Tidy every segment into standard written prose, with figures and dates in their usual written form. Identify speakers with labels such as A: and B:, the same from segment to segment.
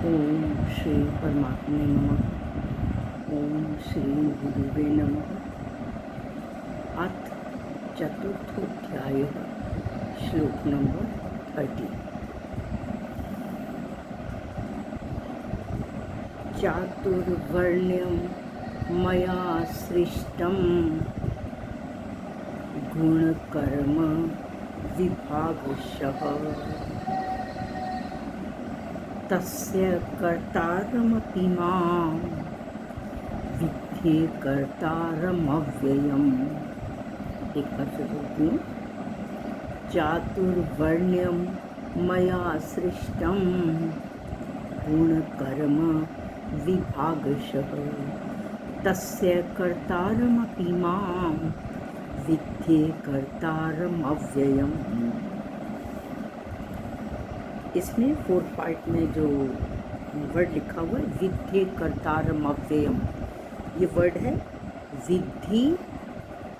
A: ओम श्री परमात्मे नमः। ओम श्री गुरुवे नमः। अथ चतुर्थोऽध्यायः श्लोक नंबर 30। चातुर्वर्ण्यं मया सृष्टं गुणकर्म विभागशः तस्य कर्तारमपि मां विद्धि कर्तारमव्ययम्। एक बार फिर बोलती हूँ। चातुर्वर्ण्यं मया सृष्टं गुणकर्म विभागशः तस्य कर्तारमपि मां विद्धि कर्तारमव्ययम्। इसमें 4th पार्ट में जो वर्ड लिखा हुआ है विद्धि कर्तारम अव्ययम, ये वर्ड है विद्धि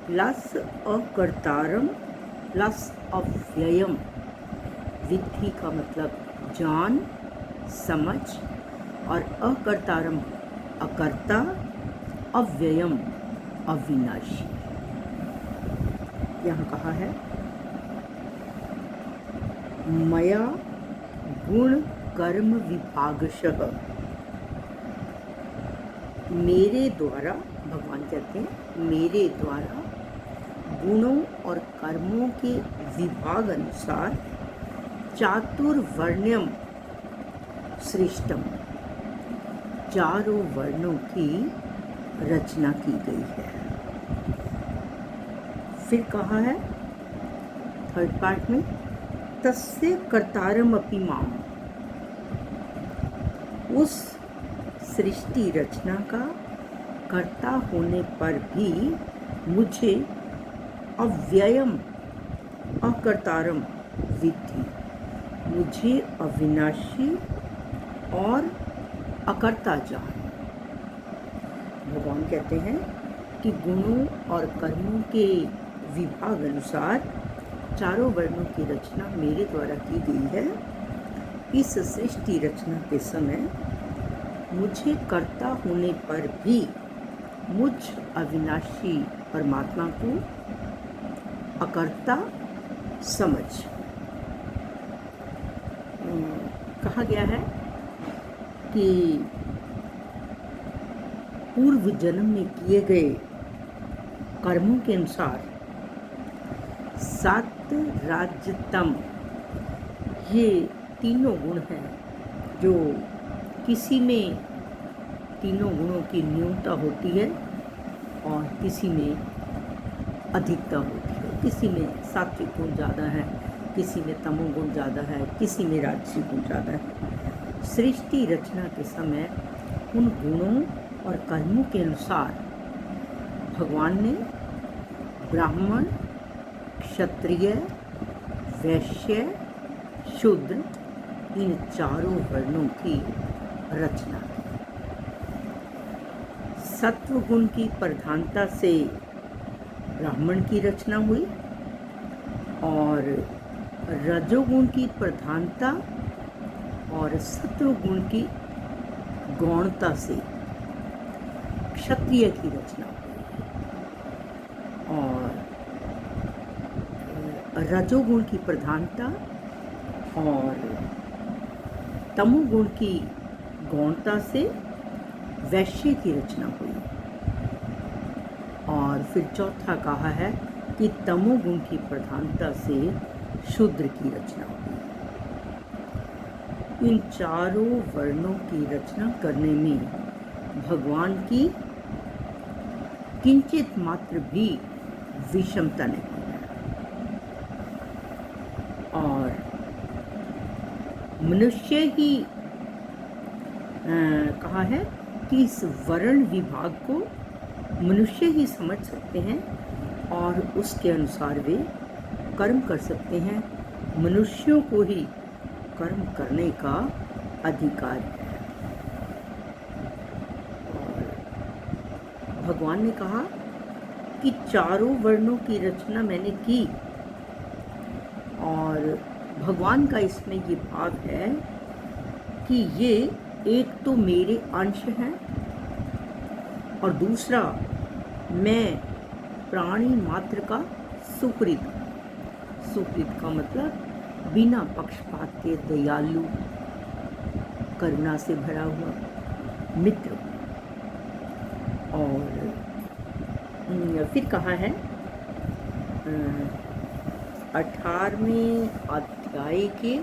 A: प्लस अकर्तारम प्लस अव्ययम। विद्धि का मतलब जान समझ और अकर्तारम अकर्ता, अव्ययम अविनाशी। यहाँ कहा है मया गुण कर्म विभागशः, मेरे द्वारा, भगवान कहते हैं मेरे द्वारा गुणों और कर्मों के विभाग अनुसार चातुर्वर्ण्यम सृष्टम, चारों वर्णों की रचना की गई है। फिर कहा है 3rd पार्ट में तस्य कर्तारम अपि मां, उस सृष्टि रचना का कर्ता होने पर भी मुझे अव्ययम अकर्तारम विद्धि, मुझे अविनाशी और अकर्ता जान। भगवान कहते हैं कि गुणों और कर्मों के विभाग अनुसार चारों वर्णों की रचना मेरे द्वारा की गई है। इस सृष्टि रचना के समय मुझे कर्ता होने पर भी मुझ अविनाशी परमात्मा को अकर्ता समझ। कहा गया है कि पूर्व जन्म में किए गए कर्मों के अनुसार 7 राजतम, ये तीनों गुण हैं जो किसी में तीनों गुणों की न्यूनता होती है और किसी में अधिकता होती है। किसी में सात्विक गुण ज़्यादा है, किसी में तमोगुण ज़्यादा है, किसी में राजसी गुण ज़्यादा है। सृष्टि रचना के समय उन गुणों और कर्मों के अनुसार भगवान ने ब्राह्मण, क्षत्रिय, वैश्य, शूद्र, इन चारों वर्णों की रचना की। सत्व गुण की प्रधानता से ब्राह्मण की रचना हुई और रजोगुण की प्रधानता और सत्व गुण की गौणता से क्षत्रिय की रचना हुई और रजोगुण की प्रधानता और तमोगुण की गौणता से वैश्य की रचना हुई। और फिर चौथा कहा है कि तमोगुण की प्रधानता से शूद्र की रचना हुई। इन चारों वर्णों की रचना करने में भगवान की किंचित मात्र भी विषमता नहीं है। और मनुष्य ही कहा है कि इस वर्ण विभाग को मनुष्य ही समझ सकते हैं और उसके अनुसार वे कर्म कर सकते हैं। मनुष्यों को ही कर्म करने का अधिकार है। और भगवान ने कहा कि चारों वर्णों की रचना मैंने की और भगवान का इसमें ये भाव है कि ये एक तो मेरे अंश हैं और दूसरा मैं प्राणी मात्र का सुहृद। सुहृद का मतलब बिना पक्षपात के दयालु, करुणा से भरा हुआ मित्र। और फिर कहा है 18वें अध्याय के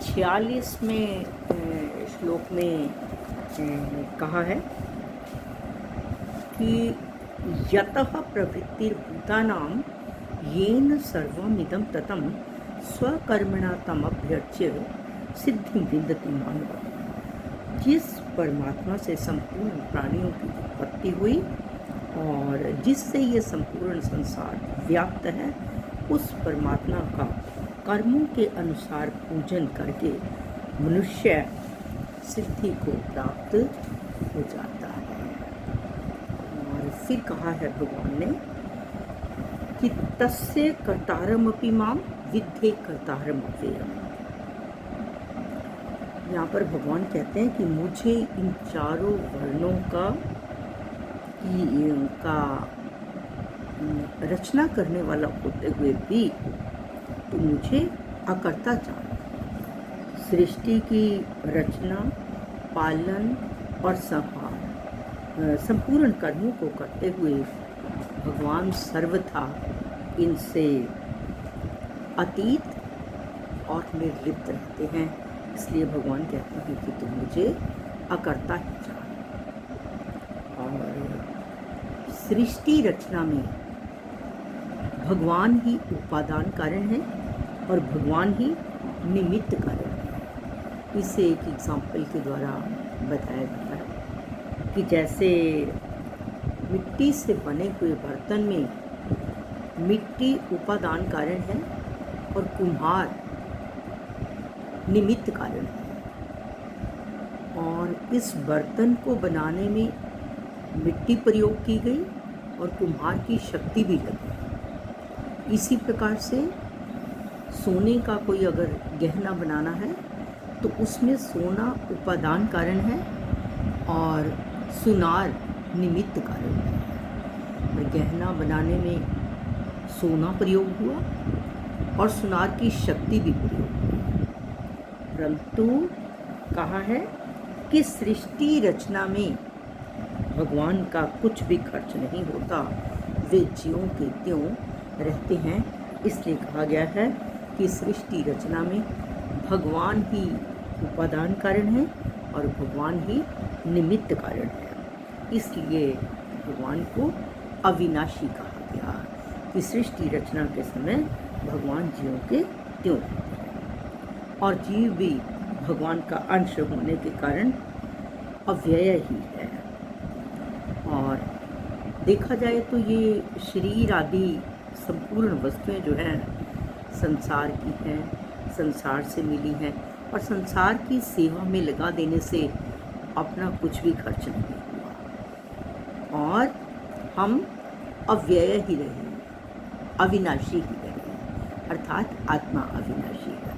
A: 46वें श्लोक में कहा है कि यतः प्रवृत्तिर्भूतानां येन सर्वमिदं ततं स्वकर्मणा तमभ्यर्च्य सिद्धिं विन्दति मानवः। जिस परमात्मा से संपूर्ण प्राणियों की उत्पत्ति हुई और जिससे ये संपूर्ण संसार व्याप्त है, उस परमात्मा का कर्मों के अनुसार पूजन करके मनुष्य सिद्धि को प्राप्त हो जाता है। और फिर कहा है भगवान ने कि तस्य कर्तारमपि माम विद्धि कर्तारमव्ययम्। यहाँ पर भगवान कहते हैं कि मुझे इन चारों वर्णों का रचना करने वाला होते हुए भी तो मुझे अकर्ता जान। सृष्टि की रचना, पालन और संहार संपूर्ण कर्मों को करते हुए भगवान सर्वथा इनसे अतीत और निर्लिप्त रहते हैं। इसलिए भगवान कहते हैं कि तुम मुझे अकर्ता ही जान। और सृष्टि रचना में भगवान ही उपादान कारण है और भगवान ही निमित्त कारण है। इसे एक एग्जाम्पल के द्वारा बताया जाता है कि जैसे मिट्टी से बने हुए बर्तन में मिट्टी उपादान कारण है और कुम्हार निमित्त कारण है, और इस बर्तन को बनाने में मिट्टी प्रयोग की गई और कुम्हार की शक्ति भी लगी। इसी प्रकार से सोने का कोई अगर गहना बनाना है तो उसमें सोना उपादान कारण है और सुनार निमित्त कारण है। और गहना बनाने में सोना प्रयोग हुआ और सुनार की शक्ति भी प्रयोग हुई। परंतु कहा है कि सृष्टि रचना में भगवान का कुछ भी खर्च नहीं होता, वे ज्यों के त्यों रहते हैं। इसलिए कहा गया है कि सृष्टि रचना में भगवान ही उपादान कारण है और भगवान ही निमित्त कारण है। इसलिए भगवान को अविनाशी कहा गया कि सृष्टि रचना के समय भगवान ज्यों के त्यों और जीव भी भगवान का अंश होने के कारण अव्यय ही है। और देखा जाए तो ये शरीर आदि संपूर्ण वस्तुएं जो हैं संसार की हैं, संसार से मिली हैं और संसार की सेवा में लगा देने से अपना कुछ भी खर्च नहीं हुआ और हम अव्यय ही रहे, अविनाशी ही रहे, अर्थात आत्मा अविनाशी है।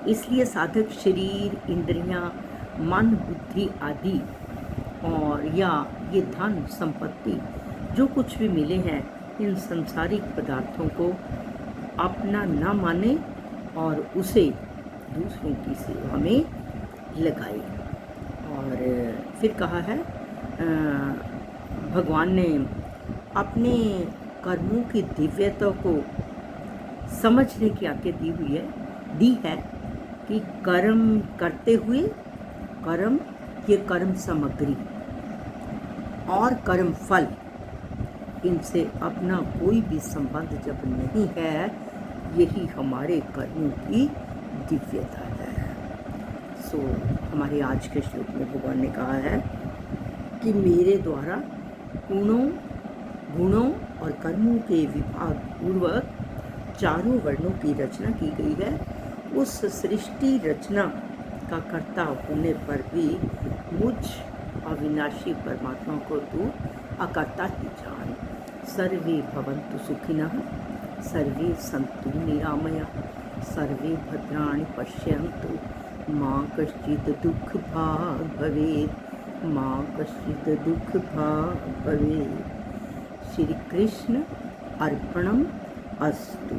A: इसलिए साधक शरीर, इंद्रियां, मन, बुद्धि आदि और या ये धन संपत्ति जो कुछ भी मिले हैं, इन सांसारिक पदार्थों को अपना न माने और उसे दूसरों की सेवा में लगाए। और फिर कहा है भगवान ने अपने कर्मों की दिव्यता को समझने की आज्ञा दी है कि कर्म करते हुए कर्म, ये कर्म सामग्री और कर्म फल, इनसे अपना कोई भी संबंध जब नहीं है, यही हमारे कर्मों की दिव्यता है। सो हमारे आज के श्लोक में भगवान ने कहा है कि मेरे द्वारा गुणों और कर्मों के विभाग पूर्वक चारों वर्णों की रचना की गई है। उस सृष्टि रचना का कर्ता होने पर भी मुझ अविनाशी परमात्मा को तू अकर्ता ही जान। सर्वे भवन्तु सुखिनः, सर्वे सन्तु निरामया, सर्वे भद्राणि पश्यन्तु माँ कश्चित् दुःख भाग् भवेत्, माँ कश्चित् दुःख भाग् भवेत्। श्री कृष्ण अर्पणम अस्तु।